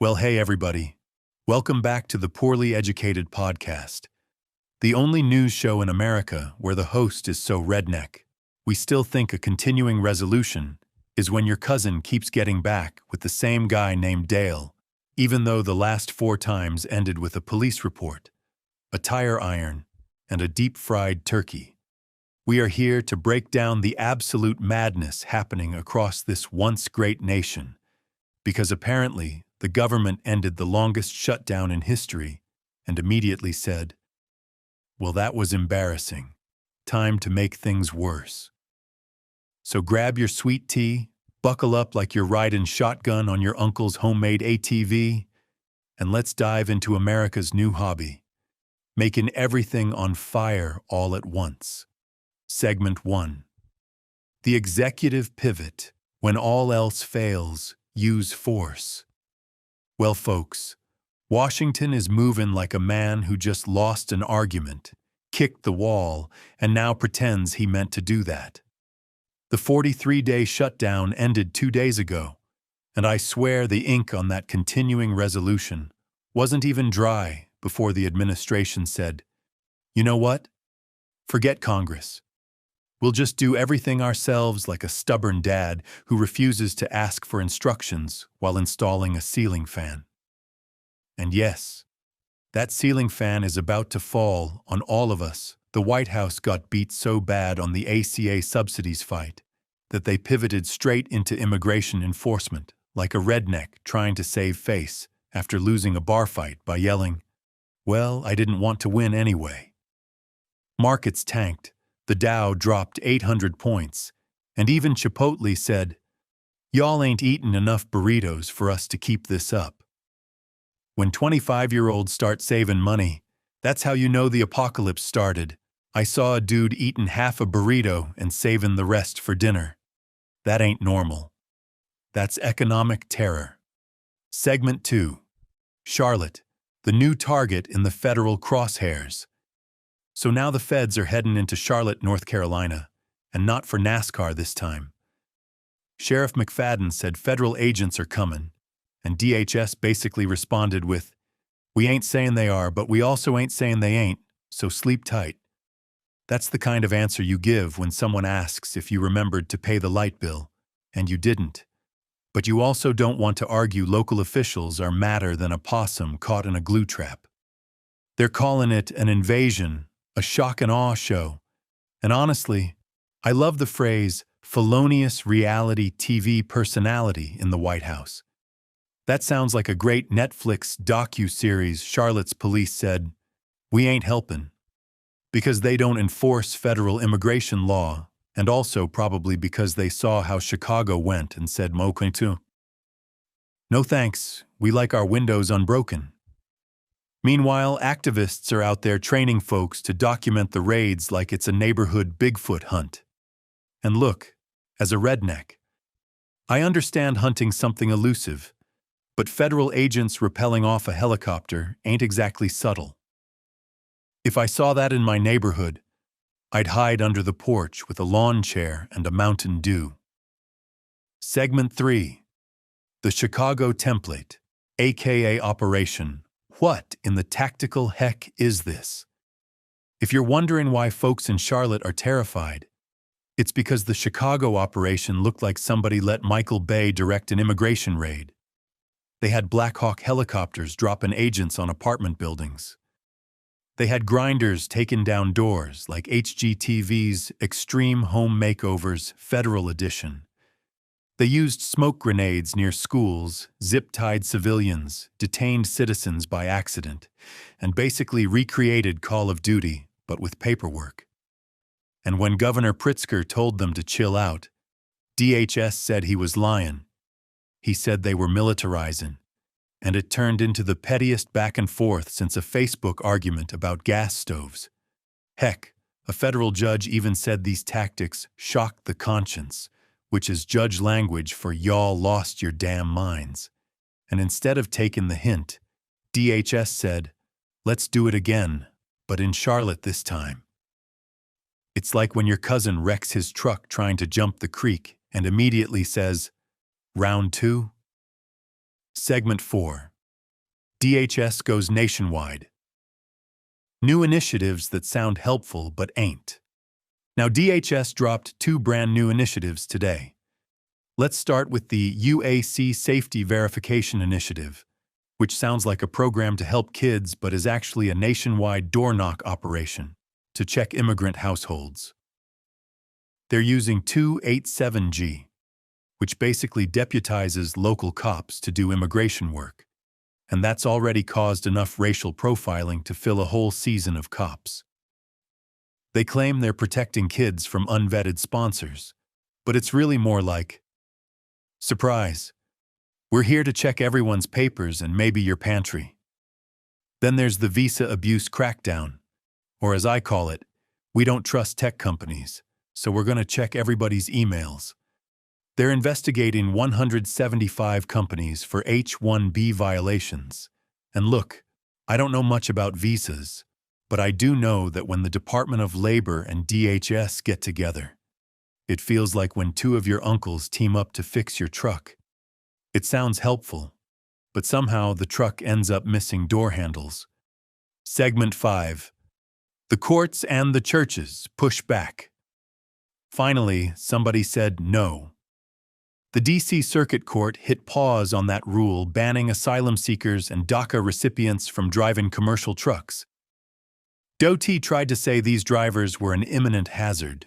Well, hey everybody. Welcome back to the Poorly Educated Podcast, the only news show in America where the host is so redneck. We still think a continuing resolution is when your cousin keeps getting back with the same guy named Dale, even though the last 4 times ended with a police report, a tire iron, and a deep-fried turkey. We are here to break down the absolute madness happening across this once great nation, because apparently the government ended the longest shutdown in history and immediately said, "Well, that was embarrassing. Time to make things worse." So grab your sweet tea, buckle up like you're riding shotgun on your uncle's homemade ATV, and let's dive into America's new hobby, making everything on fire all at once. Segment 1. The executive pivot. When all else fails, use force. Well, folks, Washington is moving like a man who just lost an argument, kicked the wall, and now pretends he meant to do that. The 43-day shutdown ended 2 days ago, and I swear the ink on that continuing resolution wasn't even dry before the administration said, "You know what? Forget Congress. We'll just do everything ourselves like a stubborn dad who refuses to ask for instructions while installing a ceiling fan." And yes, that ceiling fan is about to fall on all of us. The White House got beat so bad on the ACA subsidies fight that they pivoted straight into immigration enforcement, like a redneck trying to save face after losing a bar fight by yelling, "Well, I didn't want to win anyway." Markets tanked. The Dow dropped 800 points, and even Chipotle said, "Y'all ain't eaten enough burritos for us to keep this up." When 25-year-olds start saving money, that's how you know the apocalypse started. I saw a dude eating half a burrito and saving the rest for dinner. That ain't normal. That's economic terror. Segment 2. Charlotte, the new target in the federal crosshairs. So now the feds are heading into Charlotte, North Carolina, and not for NASCAR this time. Sheriff McFadden said federal agents are coming, and DHS basically responded with, "We ain't saying they are, but we also ain't saying they ain't, so sleep tight." That's the kind of answer you give when someone asks if you remembered to pay the light bill, and you didn't. But you also don't want to argue local officials are madder than a possum caught in a glue trap. They're calling it an invasion, a shock and awe show. And honestly, I love the phrase felonious reality TV personality in the White House. That sounds like a great Netflix docu-series. Charlotte's police said, "We ain't helping," because they don't enforce federal immigration law, and also probably because they saw how Chicago went and said Mockery too. "No thanks, we like our windows unbroken." Meanwhile, activists are out there training folks to document the raids like it's a neighborhood Bigfoot hunt. And look, as a redneck, I understand hunting something elusive, but federal agents rappelling off a helicopter ain't exactly subtle. If I saw that in my neighborhood, I'd hide under the porch with a lawn chair and a Mountain Dew. Segment 3. The Chicago Template, aka Operation. What in the tactical heck is this? If you're wondering why folks in Charlotte are terrified, it's because the Chicago operation looked like somebody let Michael Bay direct an immigration raid. They had Black Hawk helicopters dropping agents on apartment buildings. They had grinders taking down doors like HGTV's Extreme Home Makeovers Federal Edition. They used smoke grenades near schools, zip-tied civilians, detained citizens by accident, and basically recreated Call of Duty, but with paperwork. And when Governor Pritzker told them to chill out, DHS said he was lying. He said they were militarizing, and it turned into the pettiest back and forth since a Facebook argument about gas stoves. Heck, a federal judge even said these tactics shocked the conscience, which is judge language for "y'all lost your damn minds." And instead of taking the hint, DHS said, "Let's do it again, but in Charlotte this time." It's like when your cousin wrecks his truck trying to jump the creek and immediately says, "Round 2?" Segment 4. DHS goes nationwide. New initiatives that sound helpful but ain't. Now, DHS dropped 2 brand new initiatives today. Let's start with the UAC Safety Verification Initiative, which sounds like a program to help kids but is actually a nationwide door-knock operation to check immigrant households. They're using 287G, which basically deputizes local cops to do immigration work, and that's already caused enough racial profiling to fill a whole season of cops. They claim they're protecting kids from unvetted sponsors, but it's really more like, surprise, we're here to check everyone's papers and maybe your pantry. Then there's the visa abuse crackdown, or as I call it, we don't trust tech companies, so we're going to check everybody's emails. They're investigating 175 companies for H-1B violations. And look, I don't know much about visas, but I do know that when the Department of Labor and DHS get together, it feels like when 2 of your uncles team up to fix your truck. It sounds helpful, but somehow the truck ends up missing door handles. Segment 5. The courts and the churches push back. Finally, somebody said no. The D.C. Circuit Court hit pause on that rule banning asylum seekers and DACA recipients from driving commercial trucks. Doty tried to say these drivers were an imminent hazard,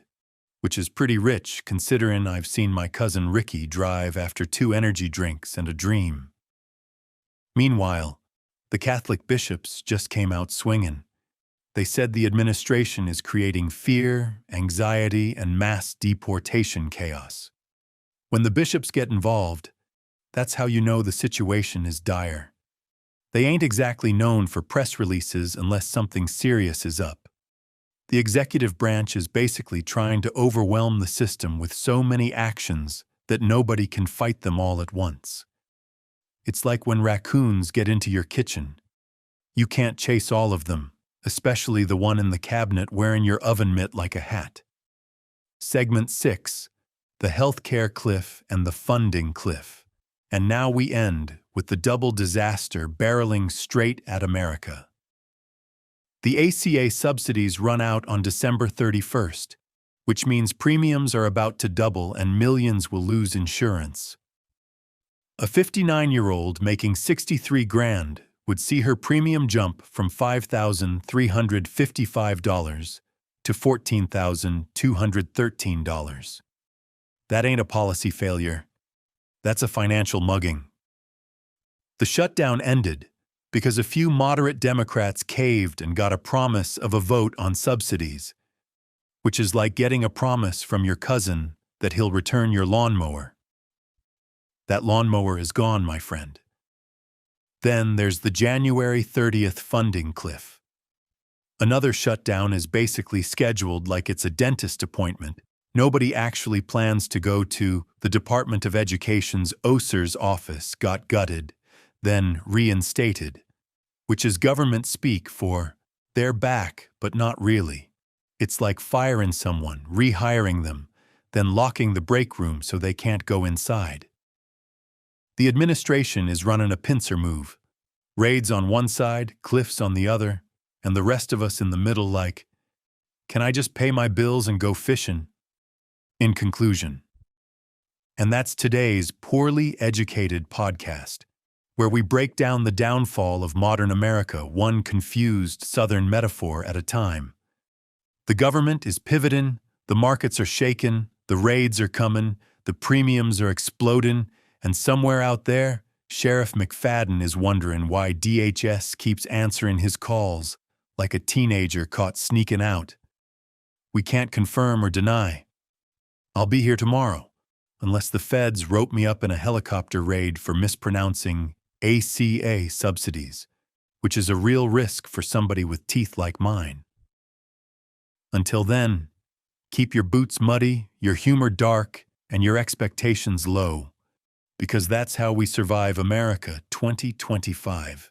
which is pretty rich considering I've seen my cousin Ricky drive after 2 energy drinks and a dream. Meanwhile, the Catholic bishops just came out swinging. They said the administration is creating fear, anxiety, and mass deportation chaos. When the bishops get involved, that's how you know the situation is dire. They ain't exactly known for press releases unless something serious is up. The executive branch is basically trying to overwhelm the system with so many actions that nobody can fight them all at once. It's like when raccoons get into your kitchen. You can't chase all of them, especially the one in the cabinet wearing your oven mitt like a hat. Segment 6. The healthcare cliff and the funding cliff. And now we end with the double disaster barreling straight at America. The ACA subsidies run out on December 31st, which means premiums are about to double and millions will lose insurance. A 59-year-old making $63,000 would see her premium jump from $5,355 to $14,213. That ain't a policy failure. That's a financial mugging. The shutdown ended because a few moderate Democrats caved and got a promise of a vote on subsidies, which is like getting a promise from your cousin that he'll return your lawnmower. That lawnmower is gone, my friend. Then there's the January 30th funding cliff. Another shutdown is basically scheduled like it's a dentist appointment. Nobody actually plans to go to. The Department of Education's OSER's office got gutted, then reinstated, which is government speak for they're back, but not really. It's like firing someone, rehiring them, then locking the break room so they can't go inside. The administration is running a pincer move. Raids on one side, cliffs on the other, and the rest of us in the middle like, can I just pay my bills and go fishing? In conclusion. And that's today's Poorly Educated podcast, where we break down the downfall of modern America one confused Southern metaphor at a time. The government is pivoting, the markets are shaking, the raids are coming, the premiums are exploding, and somewhere out there, Sheriff McFadden is wondering why DHS keeps answering his calls like a teenager caught sneaking out. We can't confirm or deny. I'll be here tomorrow, unless the feds rope me up in a helicopter raid for mispronouncing ACA subsidies, which is a real risk for somebody with teeth like mine. Until then, keep your boots muddy, your humor dark, and your expectations low, because that's how we survive America 2025.